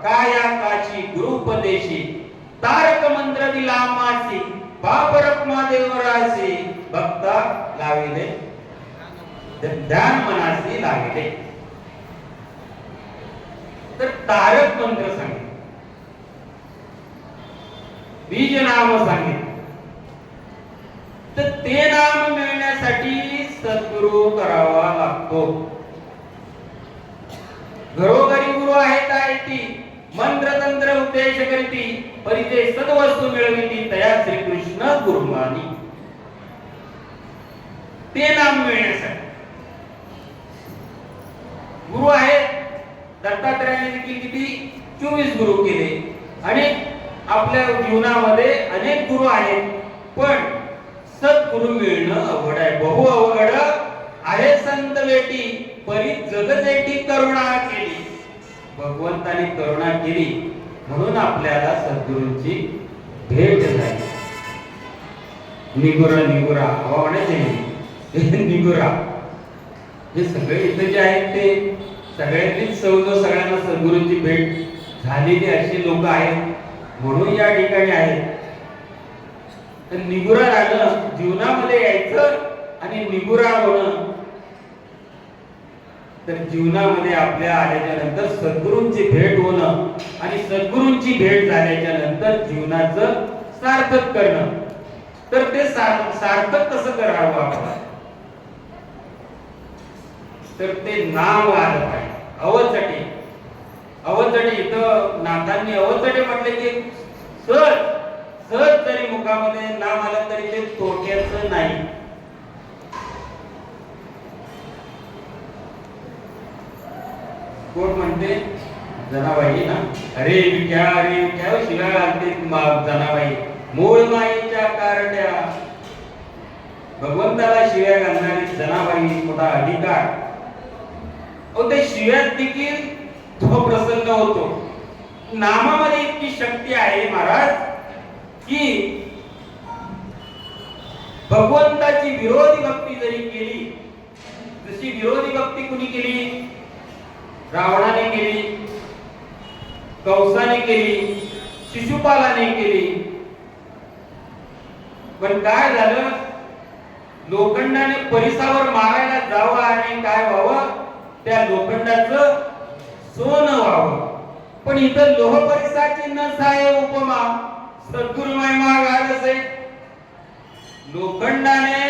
काया काची गुरुपदेशी तारक मंत्र दिला मासी बाप रखमा देवरासी भक्ता लाविले ध्यान मनासी लाविले. तर तारक मंत्र सांगितले, बीज नाम सांगितले. तर ते नाम मिळण्यासाठी सद्गुरु करावा लागतो. घरोघरी गुरु आहेत ती मंत्र तंत्र उपदेश करीती परिचय सद्वस्तू मिळविती तया श्री कृष्ण गुरुमानी. ते नाम मिळण्यासाठी गुरु आहेत. दत्तात्रयाने देखील किती 24 गुरु केले आणि आपल्या जीवनामध्ये अनेक गुरु आहेत, पण सद्गुरु मिळणं अवघड आहे, बहु अवघड आहे. संत बेटी परी जगदेटी करुणा केली. भगवंताने करुणा केली म्हणून आपल्याला सद्गुरूंची भेट झाली. निगुरा निगुरा हवा म्हणायचे निगुरा. हे सगळे इथे जे आहेत ते सगळ्यांनीच सौजो सगळ्यांना सद्गुरूंची भेट झालेली अशी लोक आहेत म्हणून या ठिकाणी आहेत. तर निगुरा राहणं, जीवनामध्ये यायचं आणि निगुरा होणं. तर जीवनामध्ये आपल्या आल्याच्या नंतर सद्गुरूंची भेट होणं आणि सद्गुरूंची भेट झाल्याच्या नंतर जीवनाचं सार्थक करणं. तर ते सार्थक कसं करावं आपण? तर ते नाव आलं पाहिजे. अवचटे अवचटे इथं नाथांनी अवचटे म्हटले की सहज सहज जरी मुखामध्ये नाम आलं तरी ते तोट्याचं नाही. कोण म्हणते जनाबाई ना, अरे विख्या शिव्या घालते जनाबाई मूळ माईच्या कारड्या. भगवंताला शिव्या घालणारी जनाबाई मोठा अधिकार. ते शिव्यात देखील तो प्रसन्न होतो. नामामध्ये इतकी शक्ती आहे महाराज की भगवंताची विरोधी भक्ती जरी केली, जशी विरोधी भक्ती कुणी केली? रावणाने केली, कंसाने केली, शिशुपालाने केली. पण काय झालं? लोखंडाने परिसावर मारायला जावं आणि काय व्हावं? त्या लोखंडाचं सोनं व्हावं. पण इथं लोह परिसाची नस आहे उपमा. सद्गुरु महिमा गायस आहे. लोखंडाने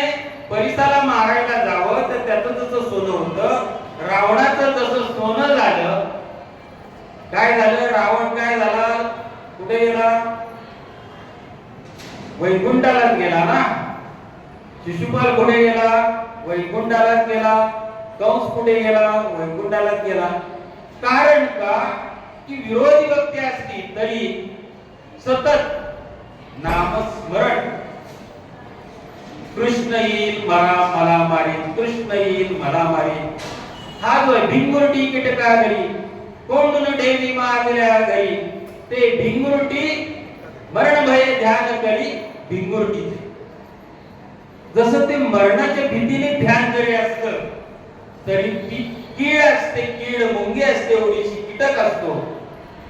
परिसाला मारायला जावं तर त्याचं जसं सोनं होतं, रावणाचं जसं सोनं झालं. काय झालं? रावण काय झाला? कुठे गेला? वैकुंठालाच गेला ना. शिशुपाल कुठे गेला? वैकुंठालाच गेला. कंस कुठे गेला? वैकुंठालाच गेला. कारण का? की विरोधी भक्ती असली तरी सतत नामस्मरण. कृष्ण येईल मला मारीन, कृष्ण येईल मला मारीन. हा जो भिंगुरटी कीटका घरी कोंडून ठेवी मागल्या घरी. ते भिंगुरटी मरण भय ध्यान करी भिंगुरटीचे. जसं ते मरणाच्या भीतीने ध्यान जरी असतं तरी ती कीड असते, कीड मुंगी असते, ओढीची कीटक असतो.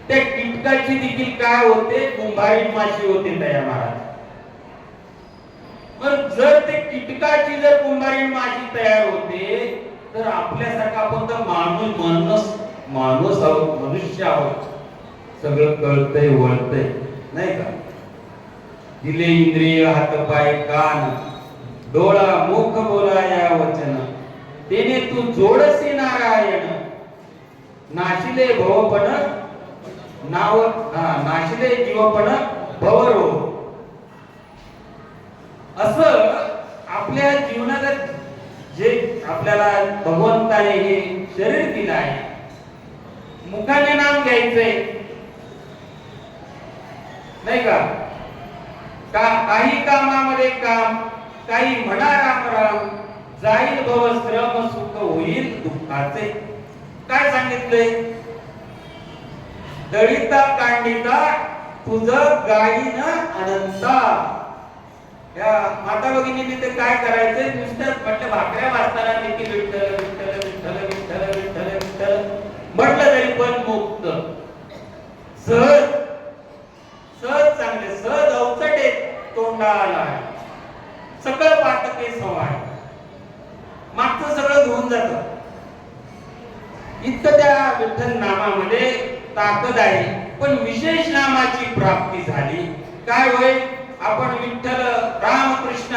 त्या कीटकाची देखील काय होते? कुंभारी माशी होते तया महाराज. पण जर ते कीटकाची जर कुंभारी माशी तयार होते तर आपल्यासारखा आपण तर माणूस आहोत, मनुष्य आहोत. सगळं कळतंय वळतंय नाही का? दिले इंद्रिय हात पाय कान डोळा मुख बोलाया वचन तेने तू जोडसे नारायण. नाशिले भवपण नाशिले जीवपण भवरो. असं आपल्या जीवनात जे आपल्याला भगवंताने हे शरीर दिलं आहे, मुखाने नाम घ्यायचंय नाही का? काही कामामध्ये काम, काही म्हणा राम राम, जाईल भव श्रम सुख होईल दुःखाचे. काय सांगितलंय? दळिता कांडिता तुझ गायीन अनंता. या माता भगिनीने ते काय करायचे? नुसतं म्हटलं भाकऱ्या वाचताना देखील विठ्ठल विठ्ठल विठ्ठल विठ्ठल विठ्ठल विठ्ठल म्हटलं तरी पण मुक्त. त्या विठ्ठल नामामध्ये ताकद आहे, पण विशेष नामाची प्राप्ती झाली. काय होय? आपण विठ्ठल रामकृष्ण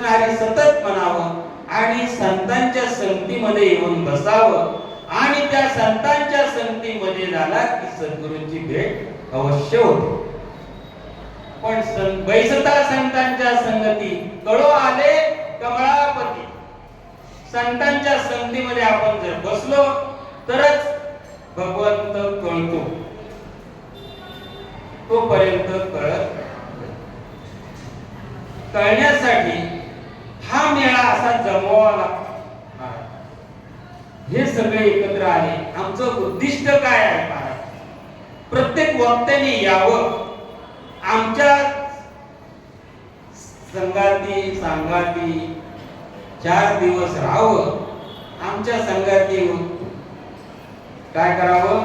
हरी सतत म्हणावं आणि संतांच्या संगतीमध्ये येऊन बसावं आणि त्या संतांच्या संगतीमध्ये झाला की सद्गुरूंची भेट अवश्य होते. पण बैसता संतांच्या संगती कळो आले कमळापती. संतांच्या संगतीमध्ये आपण जर बसलो तरच भगवंत कळतो, तोपर्यंत कळण्यासाठी हा मेळा असा जमवावा लागतो. हे सगळे एकत्र आले. आमचं उद्दिष्ट काय आहे महाराज? प्रत्येक वक्त्याने यावं, आमच्या संगाती 4 दिवस राहावं, आमच्या संगाती काय करावं?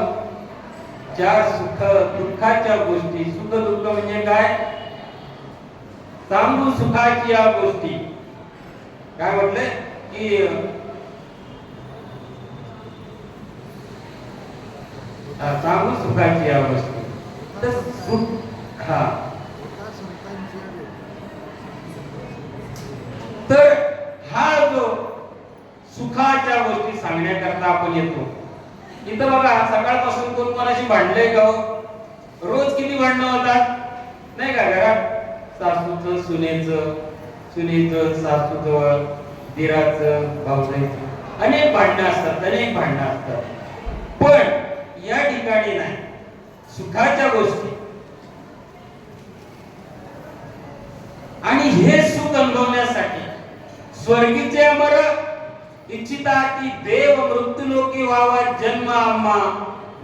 4 सुख दुःखाच्या गोष्टी, सुख दुःख म्हणजे काय? सांगू सुखाची या गोष्टी. काय म्हटलंय की सांगू सुखाची या गोष्टी. तर सुख हा तर हा जो सुखाच्या गोष्टी सांगण्याकरता आपण येतो. इथं बघा, सकाळपासून कोण कोणाशी भांडलंय का? रोज किती भांडणं होतात नाही का घरात? सासूचं सुनेचं, सुनेचं सासूजवळ, दिराचं भाऊजाईचं, अनेक भांडणं असतात. पण या ठिकाणी नाही, सुखाच्या गोष्टी. आणि हे सुख अनुभवण्यासाठी स्वर्गीचे अमर इच्छिता की देव मृत्यूलोकी व्हावा जन्म आम्हा,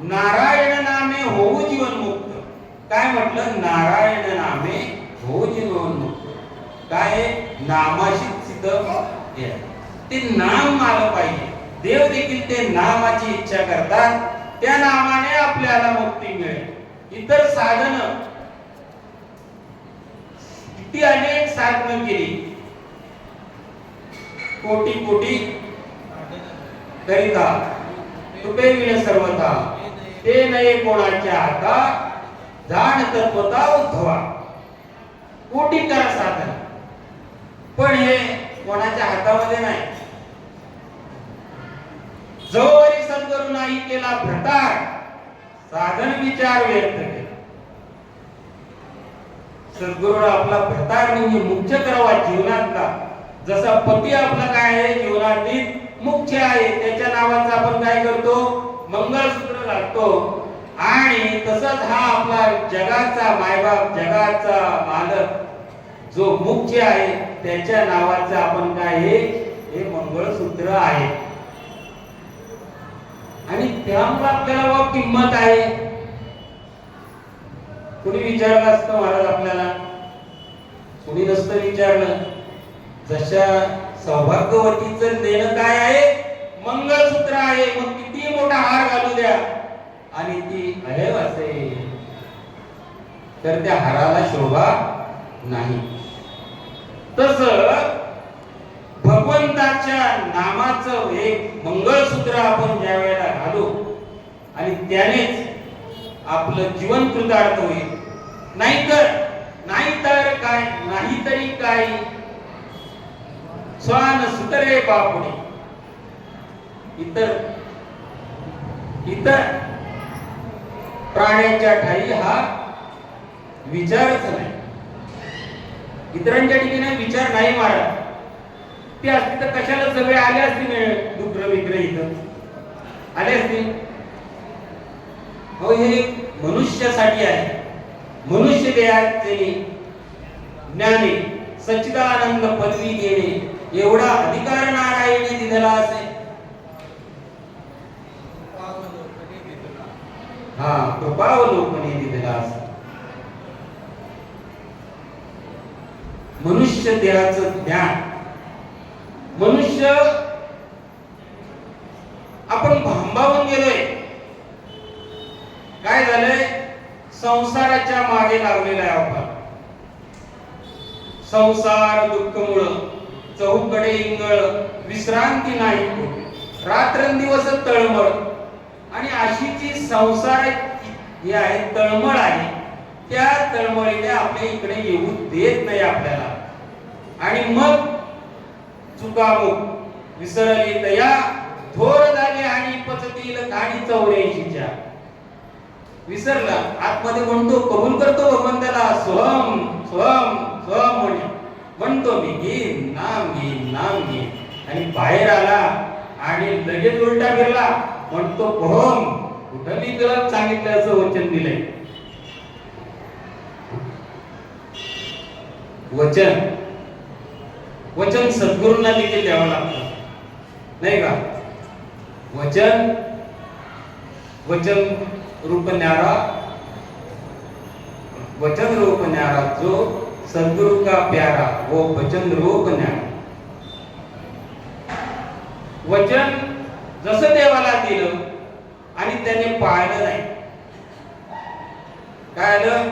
नारायण नामे होऊ जीवन मुक्त. काय म्हटलं? नारायण नामे होऊ जीवन मुक्त. काय? नामाशी सिद्ध ते नाम आलं पाहिजे. देव देखील ते नामाची इच्छा करतात, त्या नामाने आपल्याला मुक्ती मिळेल. इतर साधन किती अनेक साधनं केली, कोटी करिता तुपे विण सर्वथा, ते नये कोणाच्या हाता, जाण तत्वता उद्धवा. कोटी करा साधन, पण हे कोणाच्या हातामध्ये नाही. जोवरी सद्गुरू नाही केला भ्रतार, साधन विचार व्यक्त केला. सद्गुरू आपला भ्रतार म्हणजे मुख्य करावा जीवनातला. जसा पती आपला काय आहे जीवनातील मुख्य आहे, त्याच्या नावाचं आपण काय करतो? मंगळसूत्र घालतो. आणि तसंच हा आपला जगाचा मायबाप, जगाचा मालक जो मुख्य आहे, त्याच्या नावाचं आपण काय हे मंगळसूत्र आहे. आणि त्यामुळे आपल्याला किंमत आहे. कुणी विचारलं असतं महाराज आपल्याला? कुणी नसतं विचारलं. जशा सौभाग्यवतीचं देणं काय आहे? मंगळसूत्र आहे. मग किती मोठा हार घालू द्या आणि ती अहेव असेल तर त्या हाराला शोभा नाही. तसं भगवंताच्या नामाचं एक मंगळसूत्र आपण ज्या वेळेला घालू आणि त्यानेच आपलं जीवन कृतार्थ होईल. नाहीतर काय स्वान सुतरे बापुडी. इतर प्राण्यांच्या ठाई हा विचारच नाही. इतरांच्या ठिकाणी विचार नाही महाराज. ते असते तर कशाला सगळे आले असतील, डुकर विक्र इथं आले असतील. हो, हे मनुष्यासाठी आहे. मनुष्य देहाचे ज्ञानी सच्चिदानंद पदवी देणे एवढा अधिकार नारायणी दिलेला असे. कृपावलोकने दिलेला असे. मनुष्य देहाचं ज्ञान, मनुष्य आपण भांबावून गेलोय. काय झालंय? संसाराच्या मागे लागलेला आहे आपण. संसार दुःखमुळ चहूकडे इंगळ, विश्रांती नाही, रात्रंदिवस तळमळ. अशी जी संसार ही आहे, तळमळ आहे, त्या तळमळीने आपल्या इकडे येऊ देत नाही आपल्याला. आणि मग चुकामुक विसरली तया थोर झाले आणि पचतील घाणी 84च्या. विसरला, आतमध्ये म्हणतो, कबूल करतो भगवंताला, सोहम सोहम सोहम म्हणतो, मी घेईन नाम घेईन नाम घेईन. आणि बाहेर आला आणि लगेच उलटा फिरला, म्हणतो कोहम, कुठं मी तुला सांगितलं असं वचन दिलंय. वचन वचन सद्गुरूंना देखील द्यावं लागतं, नाही का? वचन वचन रूप न्यारा, वचन रूप न्यारा, जो सद्गुरु का प्यारा वो वचन रूप न्यारा. वचन जसं देवाला दिलं आणि त्याने पाळलं नाही, काय आलं?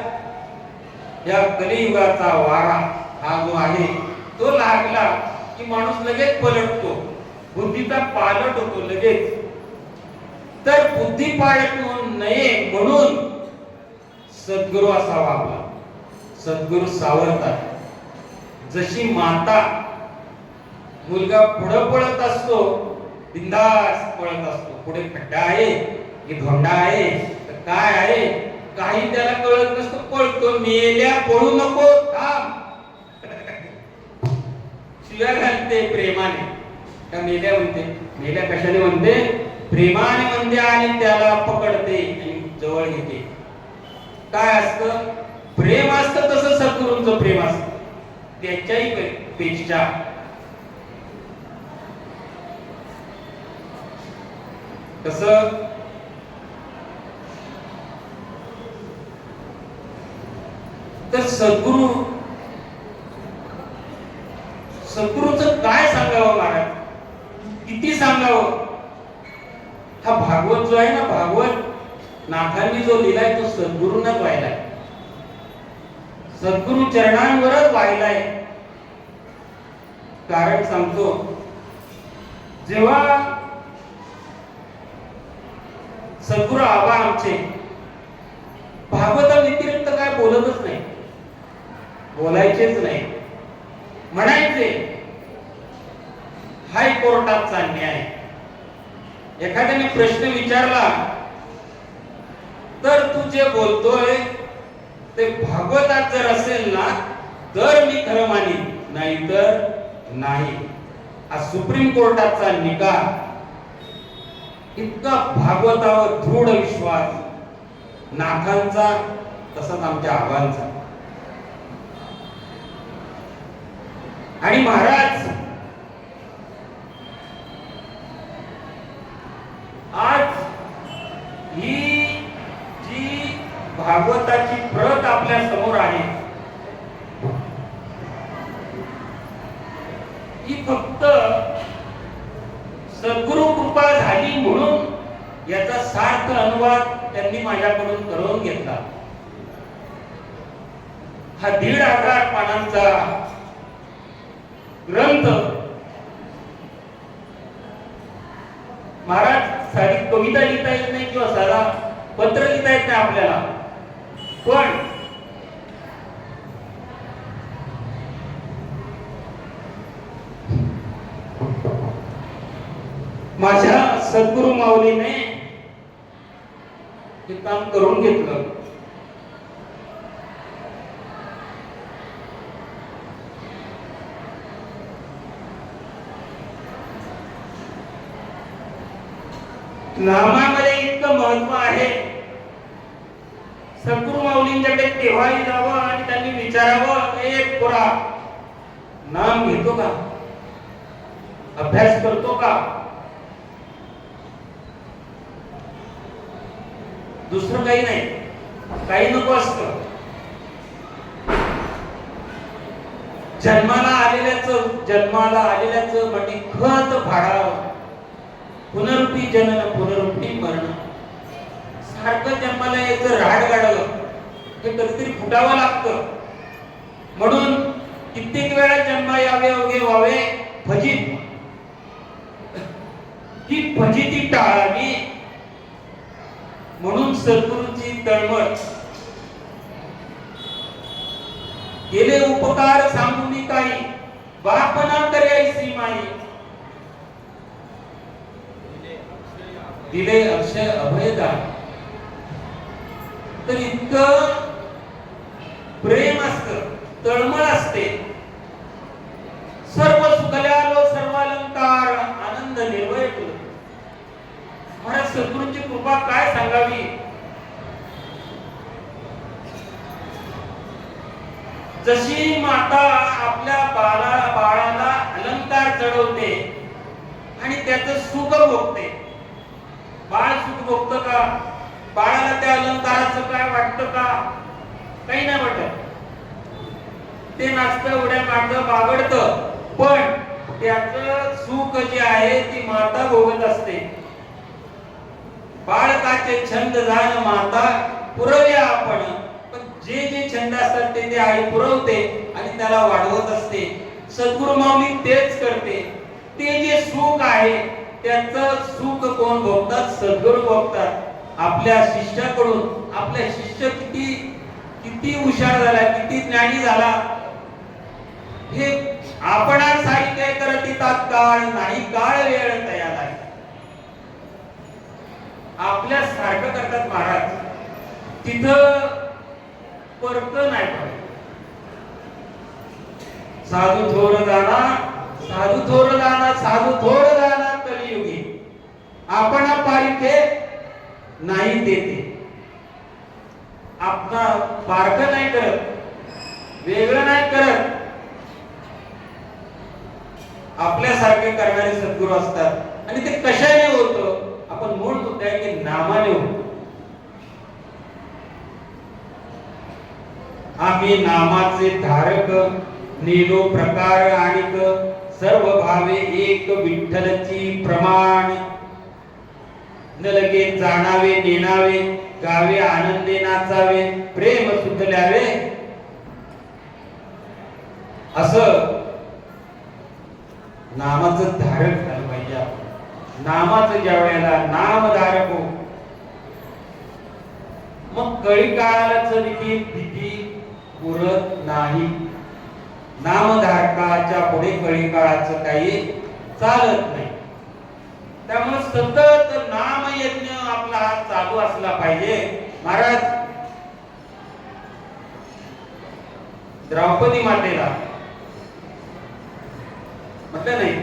या कलियुगाचा वारा हा जो आहे तो लागला की माणूस लगेच पलटतो, बुद्धीचा पालट होतो लगेच. तर बुद्धी पालट होऊ नये म्हणून सद्गुरू असावा आपला. सद्गुरू सावरतात. जशी माता मुलगा पुढे पळत असतो, बिंदास पळत असतो, पुढे खड्डा आहे की धोंडा आहे तर काय आहे काही त्याला कळत नसतं, पळतो. मेल्या पळू नको, थांब. शिव्या घालते प्रेमाने, का मेल्या म्हणते? मेल्या कशाने म्हणते? प्रेमाने म्हणते. आणि त्याला पकडते आणि जवळ घेते. काय असतं? प्रेम असतं. तसं सद्गुरूंचं प्रेम असतं, त्याच्याही पेक्षा. कसं? तर सद्गुरूचं काय सांगावं महाराज, किती सांगावं? हा भागवत जो आहे ना, भागवत नाथांनी जो लिहिलाय तो सद्गुरूंनाच वाहिलाय, सद्गुरु चरणांवरच वाहिलाय. कारण सांगतो, जेव्हा सद्गुरू आबा आमचे भागवता व्यतिरिक्त काय बोलतच नाही, बोलायचेच नाही, म्हणायचे हायकोर्टाचा न्याय. एखाद्याने प्रश्न विचारला तर तू जे बोलतोय ते भागवतात जर असेल ना तर मी खरं मानीन, नाहीतर नाही. हा सुप्रीम कोर्टाचा निकाल. इतका भागवतावर दृढ विश्वास नाथांचा, तसंच आमच्या आबांचा. आणि महाराज आज ही जी भागवताची प्रत आपल्या समोर आहे, ही फक्त सद्गुरु कृपा झाली म्हणून याचा सार्थ अनुवाद त्यांनी माझ्याकडून करून घेतला. हा 1500 पानांचा ग्रंथ महाराज, साधी कविता लिहिता येत नाही किंवा साधा पत्र लिहिता येत नाही आपल्याला, पण माझ्या सद्गुरु माऊलीने हे काम करून घेतलं. नामामध्ये इतकं महत्व आहे. सद्गुरु माऊलींच्याकडे केव्हाही जावं आणि त्यांनी विचारावं, एक पोरा नाम घेतो का, अभ्यास करतो का? दुसरं काही नाही, काही नको असतं. जन्माला आलेल्याच म्हणजे खत फाडावं. पुनरुक्ती जनन पुनरुक्ती मरण, सारखं जन्माला यायचं राड गाडलं हे कधीतरी फुटावं लागतं. म्हणून कित्येक वेळा जन्म यावे अवघे व्हावे फजित, ही फजिती टाळावी म्हणून सद्गुरूंची तळमळ, केले उपकार सांगून काही, बापना करे माई, दिले अक्षय अभयदान. तर इतकं प्रेम असतं, तळमळ असते. सर्व सुखल्यालो सर्व अलंकार, आनंद निर्भय तुला. महाराज सद्गुरूंची कृपा काय सांगावी. जशी माता आपल्या बाळाला अलंकार चढवते आणि त्याचं सुख भोगते. बाळ सुख भोगतं का? बाळाला त्या अलंकाराचं काय वाटतं का? काही नाही वाटत. ते नाचतं, उड्या मारतं, बागडतं, पण त्याचं सुख जे आहे ती माता भोगत असते. बाळकाचे छंद जाण माता पुरवल्या आपण, पण जे जे छंद असतात ते आई पुरवते आणि त्याला वाढवत असते. सद्गुरु माऊली तेच करते. ते जे सुख आहे त्याचं सुख कोण भोगतात? सद्गुरु भोगतात. आपल्या शिष्याकडून. आपला शिष्य किती हुशार झाला, किती ज्ञानी झाला, हे आपणा साहित्य करती तात्काळ, नाही काळ वेळ तयार आहे. आपल्या सारखं करतात महाराज. तिथं परत नाही पडत. साधू थोर दाना, साधू थोर दाना, साधू थोर दाना कलियुगी. आपण पारिखे नाही देते. आपला बारकं नाही करत, वेगळं नाही करत. आपल्यासारखे करणारे सद्गुरू असतात. आणि ते कशाने होतं? आपण मूळ मुद्दा आहे की नामाने होतं. आम्ही नामाचे धारक, नीलो प्रकार आणिक, सर्व भावे एक विठ्ठलची प्रमाण. न लगे जाणावे नेनावे, गावे आनंदे नाचावे, प्रेम सुचल्यावे. असं नामाचं धारक झालं पाहिजे आपण. नामाचं ज्या वेळेला नामधारक हो, मग कळी काळालाच देखील भीती उरत नाही. नामधारकाच्या पुढे कळी काळाचं काही चालत नाही. त्यामुळे सतत नामयज्ञ आपला हा चालू असला पाहिजे. महाराज द्रौपदी मातेला म्हटलं नाही,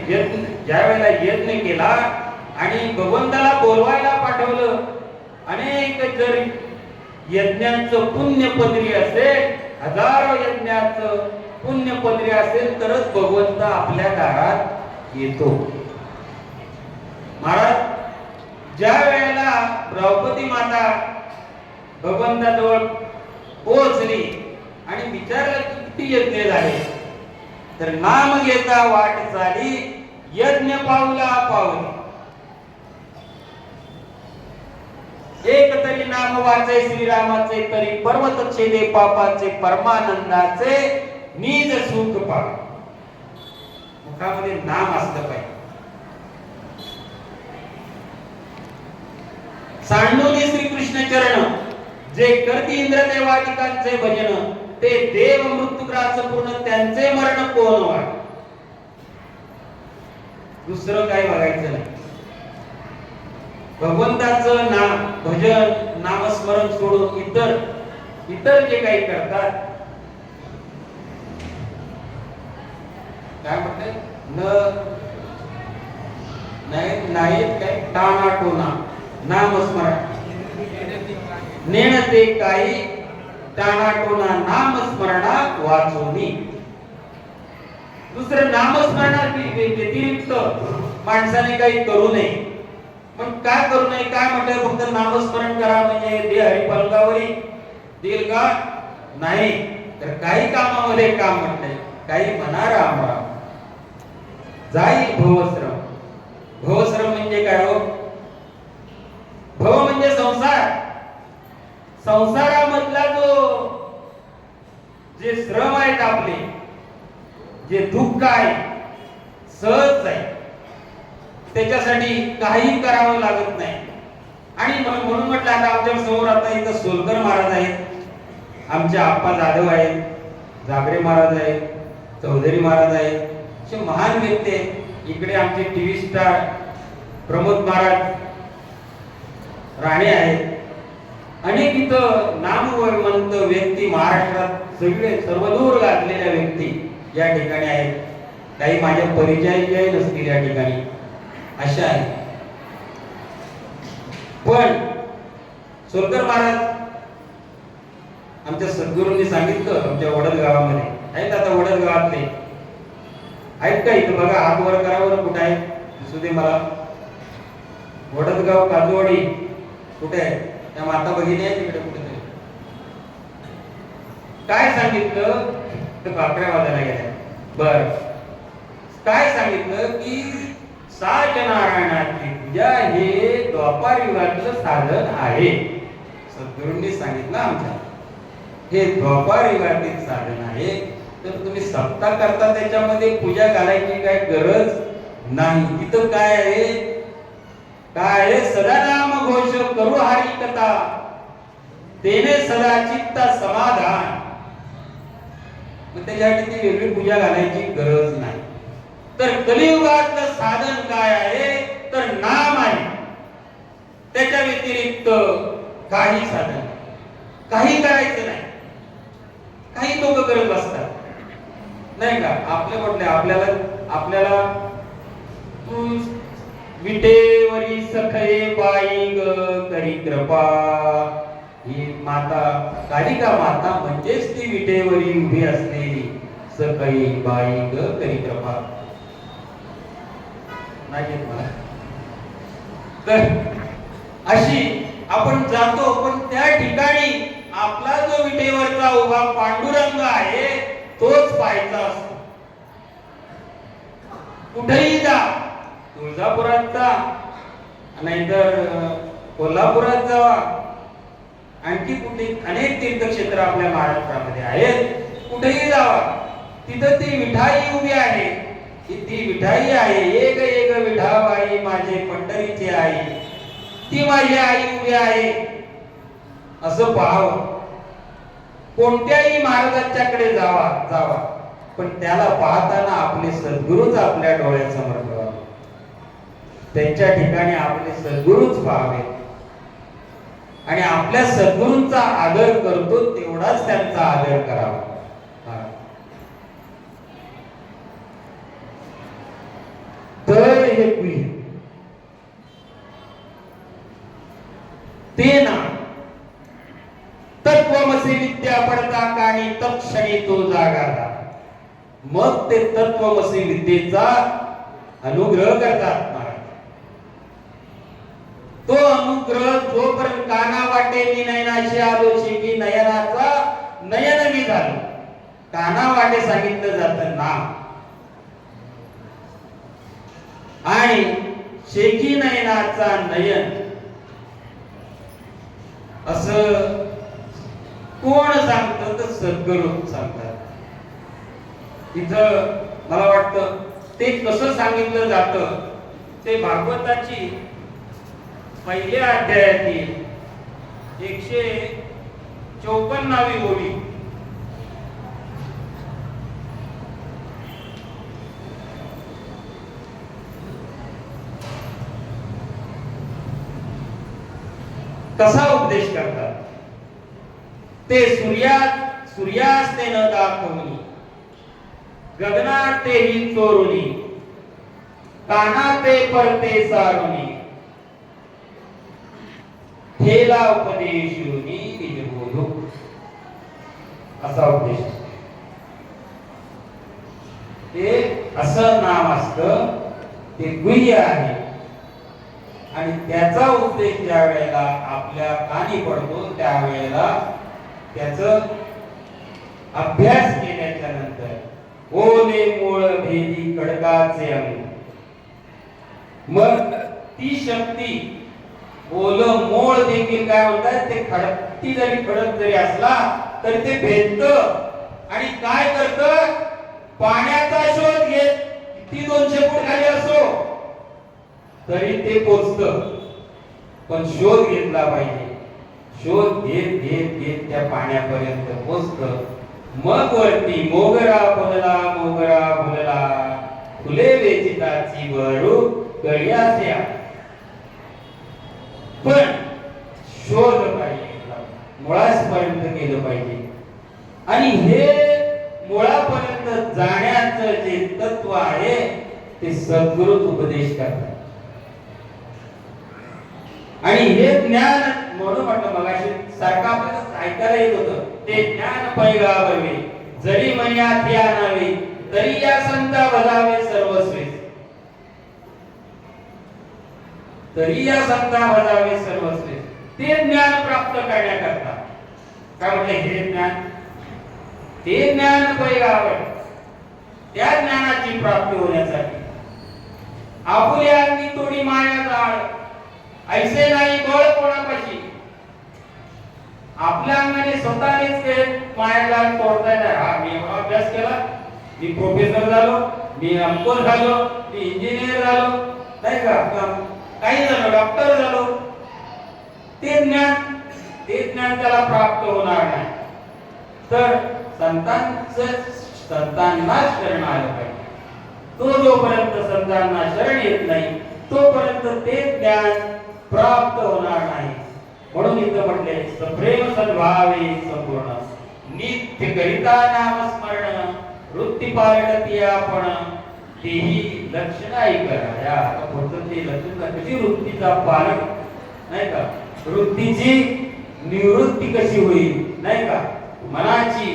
ज्या वेळेला यज्ञ केला आणि भगवंताला बोलवायला पाठवलं, अनेक जर यज्ञाचं पुण्य पदरी असेल, हजारो यज्ञाचं पुण्य पदरी असेल, तरच भगवंत आपल्या दारात येतो. महाराज ज्या वेळेला द्रौपदी माता भगवंताजवळ पोहोचली आणि विचारलं किती यज्ञ झाले, तर नाम घेता वाट चाली, यज्ञ पावला पावली. एक तरी नाम वाचे श्रीरामाचे, तरी पर्वत छेदे पापाचे, परमानंदाचे निज सुख पावे. मुखामध्ये नाम असलं पाहिजे. सांडोली श्रीकृष्ण चरण, जे करती इंद्रदेवादिकांचे भजन, ते देव मृत्युग्रास पूर्ण त्यांचे मरण कोण वाट. दुसरं काही बघायचं नाही. भगवंताचं नाम भजन नामस्मरण सोडून इतर जे काही करतात, काय म्हणतात, नाही काय टाणाटोना नामस्मरण नेणते काही, टाणाटोना नामस्मरणा वाचोनी. दुसरं नामस्मरणा व्यतिरिक्त माणसाने काही करू नये. पण काय करू नये? काय म्हटलं? फक्त नामस्मरण करा म्हणजे देह हरिपलगावरी देईल का? नाही. तर काही कामामध्ये काम म्हटलंय, काही म्हणा राम राम. जाई भवश्रम. भवश्रम म्हणजे काय हो? भव म्हणजे संसार. संसारामधला जे श्रम आहेत आपले, जे दुःख आहे, सहज आहे. त्याच्यासाठी काही करावं लागत नाही. आणि म्हणून म्हटलं आता आमच्या समोर आता इथं सोलकर महाराज आहेत, आमचे आप्पा जाधव आहेत, जागरे महाराज आहेत, चौधरी महाराज आहेत, असे महान व्यक्ती आहेत. इकडे आमचे टीव्ही स्टार प्रमोद महाराज राणे आहेत. अनेक इथं नामवंत व्यक्ती महाराष्ट्रात सगळे सर्वदूर गाजलेल्या व्यक्ती या ठिकाणी आहेत. काही माझ्या परिचयाच्याही नसतील या ठिकाणी, अशा आहेत. पण सोलकर महाराज आमच्या सद्गुरूंनी सांगितलं, आमच्या वडद गावामध्ये आहेत, आता वडद गावातले आहेत का इथं बघा, हात वर करा बरं, कुठे आहे दिसू दे मला. वडदगाव काजूवाडी कुठे आहे? त्या माता भगिनी आहे तिकडे कुठे. काय सांगितलं तर भाकऱ्या वाजायला गेल्या. बर काय सांगितलं की सत्यनारायणाची पूजा हे द्वापार युगातलं साधन आहे. सद्गुरूंनी सांगितलं आमच्या हे द्वापार युगातील साधन आहे, तर तुम्ही सप्ताह करता त्याच्यामध्ये पूजा घालायची काय गरज नाही. तिथं काय आहे, काय आहे, सदा नाम घोष करू हरी कथा तेने सदा चित्त समाधान. मग त्याच्यासाठी ती वेगळी पूजा घालायची गरज नाही. तर कलियुगातलं साधन काय आहे तर नाम आहे. त्याच्या व्यतिरिक्त काही साधन काही करायचं नाही. काही लोक करत बसतात नाही का, आपल्या म्हटले आपल्याला तू विटेवरी सखये बाई ग करी कृपा. ही माता कालिका माता म्हणजेच ती विटेवरी उभी असलेली सखई बाई ग करी कृपा. नाही मला तर अशी आपण जातो, पण त्या ठिकाणी आपला जो विटेवरचा उभा पांडुरंग आहे तोच पाहायचा असतो. कुठेही जा, तुळजापुरात जा, नाहीतर कोल्हापुरात जावा, आणखी कुठे अनेक तीर्थक्षेत्र आपल्या महाराष्ट्रामध्ये आहेत. कुठेही जावा, तिथं ती विठाई उभी आहे. ती विठाई आहे. एक एक विठाबाई माझे पंढरीची आई, ती माझी आई उभी आहे असं पाहावं. कोणत्याही महाराजांच्याकडे जावा, पण त्याला पाहताना आपले सद्गुरूच आपल्या डोळ्यासमोर ठेवावे. त्यांच्या ठिकाणी आपले सद्गुरूच पाहावे आणि आपल्या सद्गुरूंचा आदर करतो तेवढाच त्यांचा आदर करावा. तर हे गुह्य ते ना तत्वमसी विद्या पडता काणी तत्क्षणी तो जागाला. मग ते तत्वमसी विद्येचा अनुग्रह करतात. तो अनुग्रह जोपर्यंत काना वाटे मी नयनाशी आलो शिकी नयनाचा नयन मी झालो. काना वाटे सांगितलं जातं नाम आणि शेकी नयनाचा नयन असं कोण सांगतं तर सद्गुरू सांगतात. इथं मला वाटतं ते कसं सांगितलं जातं ते भागवताची पहिल्या अध्यायातील 154वी ओळी. कसा उपदेश करतात ते सूर्यास्ते न दाखवणी गगनात तेही चोरुनी कानाते परते सारुनी हेला उपदेशुनी निजबोधू. असा उपदेश ते असं नाम असतं, ते गुह्य आहे आणि त्याचा उपदेश ज्या वेळेला आपल्या कानी पडतो त्यावेळेला त्याचं अभ्यास केल्याच्या नंतर ओले मूळ भेदी खडकाचे अंग. मग ती शक्ती ओलं मोळ देखील काय म्हणतात ते खडकती जरी खडक जरी असला तरी ते भेदत आणि काय करत पाण्याचा शोध घेत. ती 200 फूट खाली असो तरी ते पोचत, पण शोध घेतला पाहिजे. शोध घेत घेत घेत त्या पाण्यापर्यंत पोचत. मग वरती मोगरा फुलला फुले वेचिताची बहरू गळ्याच्या. पण शोध पाहिजे, मुळापर्यंत गेलं पाहिजे. आणि हे मुळापर्यंत जाण्याचं जे तत्व आहे ते सद्गुरूच उपदेश करतात. आणि हे ज्ञान म्हणून म्हटलं मगाशी सारखं आपल्याला ऐकायला येत होतं, ते ज्ञान पैगावे जरी मनात आणावे तरी या संता बजावे सर्वस्वी. तरी या संता बजावे सर्वस्वी. ते ज्ञान प्राप्त करण्याकरता काय म्हटलं, हे ज्ञान ते ज्ञान पैगावे. त्या ज्ञानाची प्राप्ती होण्यासाठी आपुल्या अंगी तोडी माया जाळ, ऐसे नाही बळ कोणापाशी. आपल्या अंगाने स्वतःनेच ते मायाजाळ तोडता येणार. हा मी एवढा अभ्यास केला, मी प्रोफेसर झालो, मी अमकोल झालो, मी इंजिनियर झालो, नाही का, काही झालो, डॉक्टर झालो. ते ज्ञान त्याला प्राप्त होणार नाही. तर संतांना शरण आलं पाहिजे. तो जोपर्यंत संतांना शरण येत नाही तोपर्यंत ते ज्ञान प्राप्त होणार नाही. म्हणून इथं म्हटले सप्रेम सद्भावे संपूर्ण नित्य करिता नामस्मरण वृत्ती पालटती आपण तेही लक्षण ऐकरा. या पुढचं ते लक्षण कशी वृत्तीचा पालक, नाही का, वृत्तीची निवृत्ती कशी होईल, नाही का, मनाची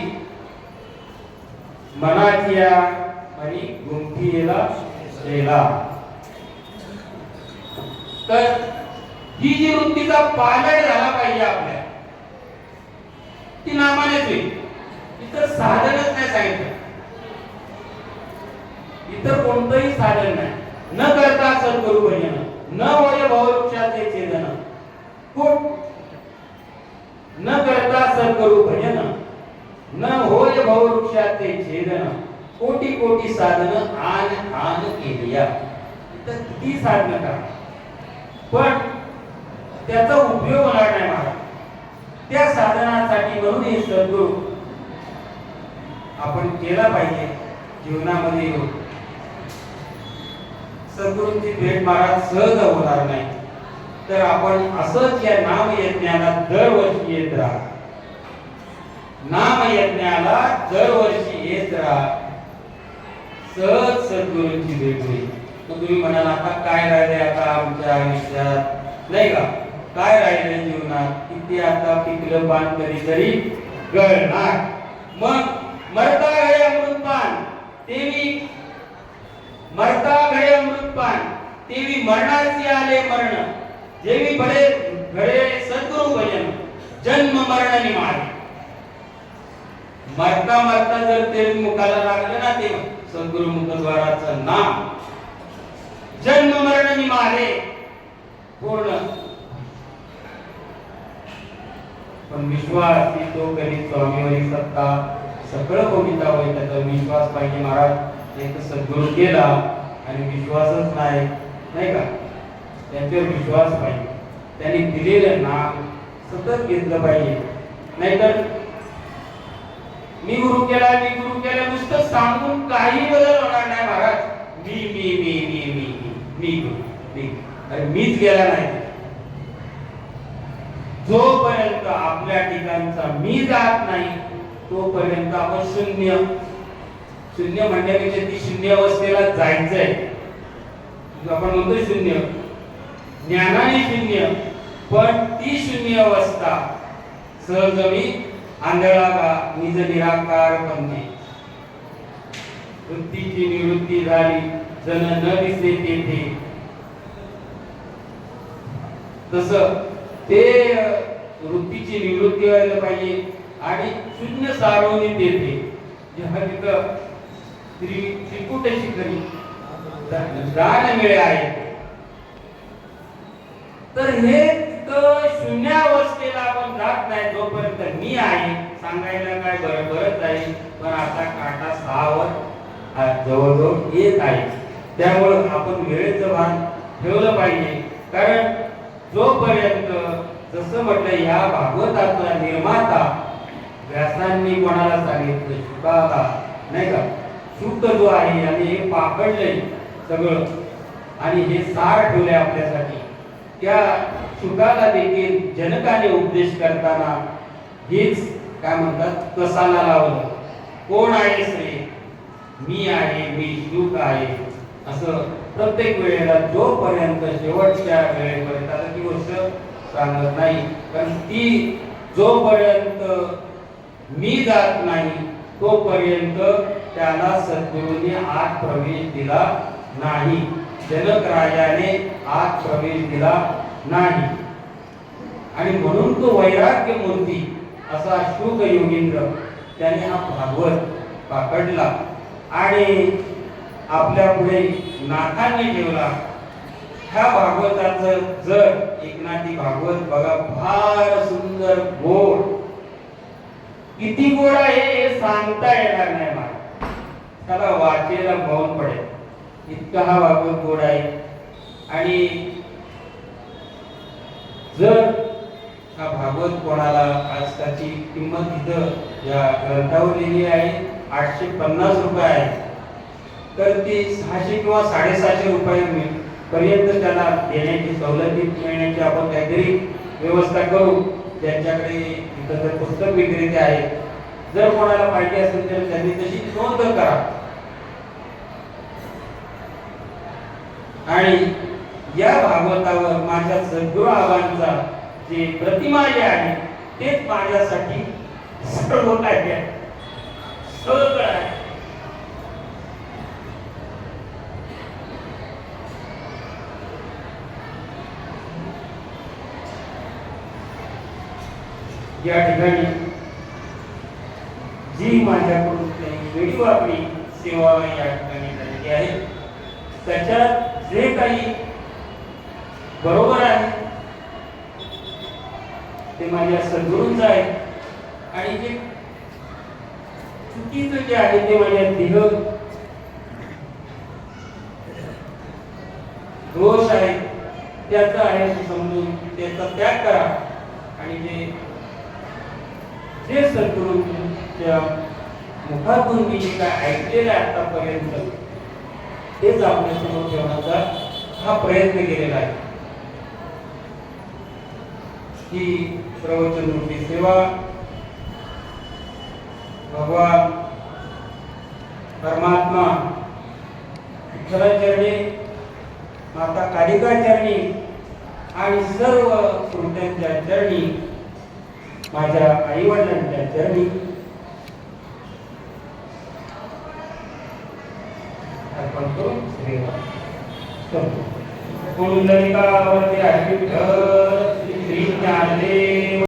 आणि गुंफीला शेला. तर ही जी वृत्तीचा पालट झाला पाहिजे आपल्या, ती नामानेच होईल. इतर साधनच नाही सांगितलं, इतर कोणतंही साधन नाही. न करता सद्गुरु भजन, न होय भववृक्षाचे छेदन. न करता सद्गुरु भजन, न होय भववृक्षाचे छेदन. कोटी कोटी साधन आन केलिया. इतर किती साधन करा पण त्याचा उपयोग होणार नाही मला. त्या साधनासाठी म्हणून हे सद्गुरु आपण केला पाहिजे जीवनामध्ये. सद्गुरूंची भेट महाराज सहज होणार नाही. तर आपण असंच या नाम यज्ञाला दरवर्षी येत राहा. नाम यज्ञाला दरवर्षी येत राहा. सहज सद्गुरूंची भेट होईल. मग तुम्ही म्हणाल आता काय राहिले आता आमच्या आयुष्यात, नाही का, काय राहिले जीवनात, किती आता पिकलं पान कधीतरी गळणार. मग मरता घडे अमृतपान तेवी, मरता घडे अमृतपान तेवी मरणाची आले मरण. जेवी बडे घडे सद्गुरु भजन जन्म मरण निमारे. मरता मरता जर ते मुखाला लागलं ना ते सद्गुरु मुखद्वाराचं नाम, जन्म मरण निमारे पूर्ण. पण विश्वास की तो कधी स्वामीवरी सत्ता सगळं भोगिता होईल. त्याचा विश्वास पाहिजे महाराज. एक सद्गुरु केला आणि विश्वासच नाही, नाही का, त्यांच्यावर विश्वास पाहिजे. त्यांनी दिलेलं नाम सतत घेतलं पाहिजे. नाहीतर मी गुरु केला नुसतं सांगून काही बदल होणार नाही महाराज. मीच गेला नाही. जोपर्यंत आपल्या ठिकाणचा मी जात नाही तोपर्यंत आपण शून्य म्हणण्यापेक्षा ती शून्य अवस्थेला जायचंय. आपण म्हणतो शून्य, ज्ञानाने शून्य, पण ती शून्य अवस्था सहज मी आंधळा का निज निराकार बनते. वृत्तीची निवृत्ती झाली जन न दिसे तेथे. तसं ते वृत्तीची निवृत्ती व्हायला पाहिजे आणि शून्य सार्वजनिक देते. जेव्हा तिथं त्रिकुट शिखरी दान मिळे आहे, तर हे शून्यावस्थेला आपण जात नाही जोपर्यंत मी आहे. सांगायला काय बरंच आहे, पण आता काटा 6 वर जवळजवळ येत आहे. त्यामुळे आपण वेळेचं भान ठेवलं पाहिजे. कारण जोपर्यंत जसं म्हटलं या भागवताचा निर्माता व्यासांनी कोणाला सांगितलं? शुकाला, नाही का? शुक जो आहे आणि हे पाकडलंय सगळं आणि हे सार ठेवले आपल्यासाठी. त्या शुकाला देखील जनकाने उपदेश करताना हेच काय म्हणतात कसाला लावलं. कोण आहेस रे? मी आहे, मी शुक आहे. असं प्रत्येक वेळेला जोपर्यंत शेवटच्या वेळेपर्यंत, आता ती गोष्ट सांगत नाही कारण ती जोपर्यंत मी जात नाही तोपर्यंत त्याला सद्गुरूंनी आत प्रवेश दिला नाही. जनक राजाने आत प्रवेश दिला नाही आणि म्हणून तो वैराग्य मूर्ती असा शुक योगींद्र त्याने हा भागवत पकडला आणि आपल्या पुढे नाथांनी ठेवला. ह्या भागवताचं जर एकनाथी भागवत बघा फार सुंदर गोड, किती गोड आहे हे सांगता येणार नाही मला, त्याला वाचेला मौन पडेल इतका हा भागवत गोड आहे. आणि जर हा भागवत कोणाला, आज त्याची किंमत इथं या ग्रंथावर लिहिली आहे 850 रुपये आहे, तर ती 600 किंवा 750 रुपये पर्यंत त्याला देण्याची सवलती मिळण्याची आपण काहीतरी व्यवस्था करू. ज्यांच्याकडे इथं जर पुस्तक विक्रेते आहेत, जर कोणाला पाहिजे असेल तर त्यांनी तशी नोंद करा. आणि या भागवतावर माझ्या सद्गुरू आबांचा जे प्रतिमा जे आहे तेच माझ्यासाठी सर्व काही आहे, सगळं आहे. या ठिकाणी जी माझ्याकडून वेळी आपली सेवा या ठिकाणी झालेली आहे त्याच्यात जे काही बरोबर आहे ते माझ्या सद्गुरूंचं आहे आणि जे चुकीचं जे आहे ते माझ्या देह दोष आहे त्याचा आहे समजून त्याचा त्याग करा. आणि जे सद्गुरूंच्या मुखातून मी जे काय ऐकलेलं आहे आतापर्यंत तेच आपल्यासमोर ठेवण्याचा हा प्रयत्न केलेला आहे. ही प्रवचन रूपी सेवा भगवान परमात्मा विठ्ठलाचरणी, माता कालिका चरणी आणि सर्व श्रोत्यांच्या चरणी, माझ्या आई वडिलांच्या चरणी अर्पण करून सेवा करतो. पुंडलिकावरती विठ्ठल श्री ज्ञानदेव